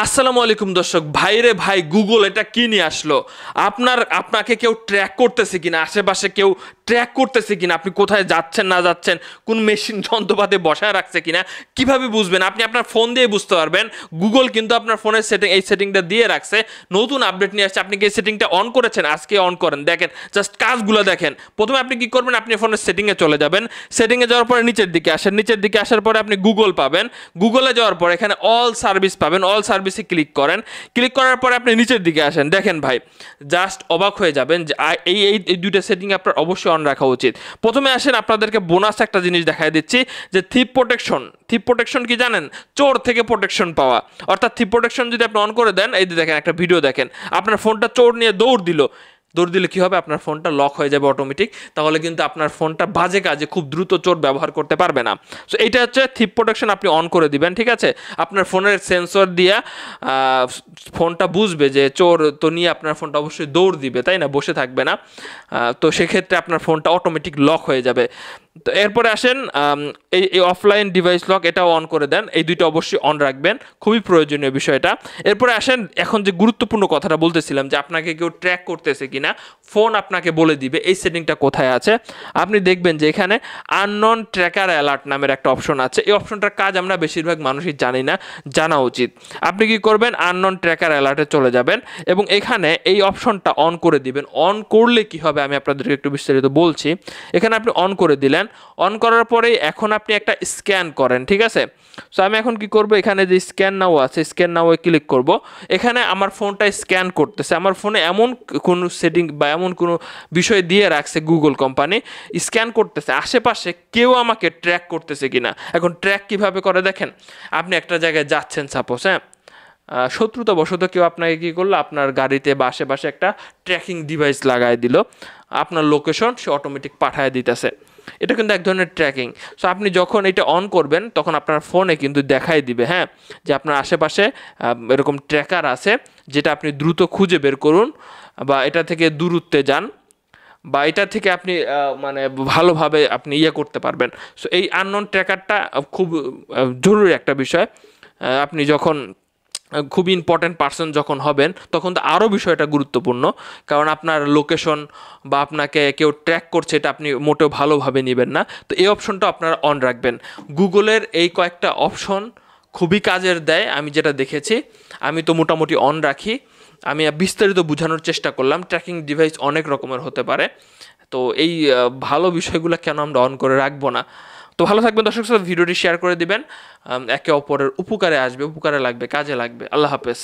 আসসালামু আলাইকুম দর্শক ভাইরে ভাই, গুগল এটা কি নিয়ে আসলো? আপনাকে কেউ ট্র্যাক করতেছে কিনা, আশেপাশে কেউ ট্র্যাক করতেছে কিনা, আপনি কোথায় যাচ্ছেন না যাচ্ছেন, কোন মেশিন যন্ত্রপাতি বসায় রাখছে কিনা, কিভাবে বুঝবেন? আপনি আপনার ফোন দিয়ে বুঝতে পারবেন। গুগল কিন্তু আপনার ফোনের সেটিংটা দিয়ে রাখছে। নতুন আপডেট নিয়ে আসছে। আপনি কি এই সেটিংটা অন করেছেন? আজকে অন করেন, দেখেন জাস্ট কাজগুলো দেখেন। প্রথমে আপনি কি করবেন? আপনি ফোনের সেটিংয়ে চলে যাবেন। সেটিংয়ে যাওয়ার পরে নিচের দিকে আসেন। নিচের দিকে আসার পরে আপনি গুগল পাবেন। গুগলে যাওয়ার পর এখানে অল সার্ভিস পাবেন। অল সার্ভিসে ক্লিক করেন। ক্লিক করার পরে আপনি নিচের দিকে আসেন। দেখেন ভাই, জাস্ট অবাক হয়ে যাবেন যে এই দুইটা সেটিং আপনার অবশ্যই অন রাখা উচিত। প্রথমে আসেন, আপনাদেরকে বোনাস একটা জিনিস দেখাই দিচ্ছি যে থিপ প্রোটেকশন। থিপ প্রোটেকশন কি জানেন? চোর থেকে প্রোটেকশন পাওয়া। অর্থাৎ থিপ প্রোটেকশন যদি আপনি অন করে দেন, এই যে দেখেন একটা ভিডিও দেখেন, আপনার ফোনটা চোর নিয়ে দৌড় দিলে কি হবে? আপনার ফোনটা লক হয়ে যাবে অটোমেটিক। তাহলে কিন্তু আপনার ফোনটা বাজে কাজে খুব দ্রুত চোর ব্যবহার করতে পারবে না। সো এইটা হচ্ছে থিপ প্রোটেকশন, আপনি অন করে দিবেন, ঠিক আছে? আপনার ফোনের সেন্সর দিয়ে ফোনটা বুঝবে যে চোর তো নিয়ে আপনার ফোনটা অবশ্যই দৌড় দিবে, তাই না? বসে থাকবে না। তো সেক্ষেত্রে আপনার ফোনটা অটোমেটিক লক হয়ে যাবে। তো এরপরে আসেন, এই অফলাইন ডিভাইস লক এটাও অন করে দেন। এই দুইটা অবশ্যই অন রাখবেন, খুবই প্রয়োজনীয় বিষয়টা। এরপরে আসেন, এখন যে গুরুত্বপূর্ণ কথাটা বলতেছিলাম যে আপনাকে কেউ ট্র্যাক করতেছে কিনা, ফোন আপনাকে বলে দিবে এই সেটিংটা কোথায় আছে। আপনি দেখবেন যে এখানে আননন ট্র্যাকার অ্যালার্ট নামের একটা অপশন আছে। এই অপশনটার কাজ আমরা বেশিরভাগ মানুষই জানি না, জানা উচিত। আপনি কি করবেন? আননন ট্র্যাকার অ্যালার্টে চলে যাবেন এবং এখানে এই অপশনটা অন করে দিবেন। অন করলে কি হবে আমি আপনাদেরকে একটু বিস্তারিত বলছি। এখানে আপনি অন করে দিলেন। অন করার পরেই এখন আপনি একটা স্ক্যান করেন, ঠিক আছে? সো আমি এখন কি করব, এখানে যে স্ক্যান নাও আছে, স্ক্যান নাও ক্লিক করব। এখানে আমার ফোনটা স্ক্যান করতেছে। আমার ফোনে এমন কোনো সেটিং বা এমন কোনো বিষয় দিয়ে রাখছে গুগল কোম্পানি, স্ক্যান করতেছে আশেপাশে কেউ আমাকে ট্র্যাক করতেছে কিনা। এখন ট্র্যাক কিভাবে করে দেখেন, আপনি একটা জায়গায় যাচ্ছেন সাপোজ, হ্যাঁ, শত্রুতাবশত কেউ আপনাকে কী করলো, আপনার গাড়িতে বা আশেপাশে একটা ট্র্যাকিং ডিভাইস লাগাই দিল, আপনার লোকেশন সে অটোমেটিক পাঠায় দিতেছে। এটা কিন্তু এক ধরনের ট্র্যাকিং। সো আপনি যখন এটা অন করবেন তখন আপনার ফোনে কিন্তু দেখাই দিবে, হ্যাঁ, যে আপনার আশেপাশে এরকম ট্র্যাকার আছে, যেটা আপনি দ্রুত খুঁজে বের করুন বা এটা থেকে দূরত্বে যান বা এটা থেকে আপনি মানে ভালোভাবে আপনি করতে পারবেন। সো এই আননোন ট্র্যাকারটা খুব জরুরি একটা বিষয়। আপনি যখন খুব ইম্পর্ট্যান্ট পার্সন যখন হবেন তখন তো আরও বিষয়টা গুরুত্বপূর্ণ, কারণ আপনার লোকেশন বা আপনাকে কেউ ট্র্যাক করছে এটা আপনি মোটেও ভালোভাবে নেবেন না। তো এই অপশনটা আপনারা অন রাখবেন। গুগলের এই কয়েকটা অপশন খুবই কাজের দেয়, আমি যেটা দেখেছি। আমি তো মোটামুটি অন রাখি। আমি বিস্তারিত বোঝানোর চেষ্টা করলাম। ট্র্যাকিং ডিভাইস অনেক রকমের হতে পারে, তো এই ভালো বিষয়গুলো কেন আমরা অন করে রাখবো না? তো ভালো থাকবেন দর্শক, ভিডিওটি শেয়ার করে দিবেন। একে অপরের উপকারে আসবে, উপকারে লাগবে, কাজে লাগবে। আল্লাহ হাফেজ।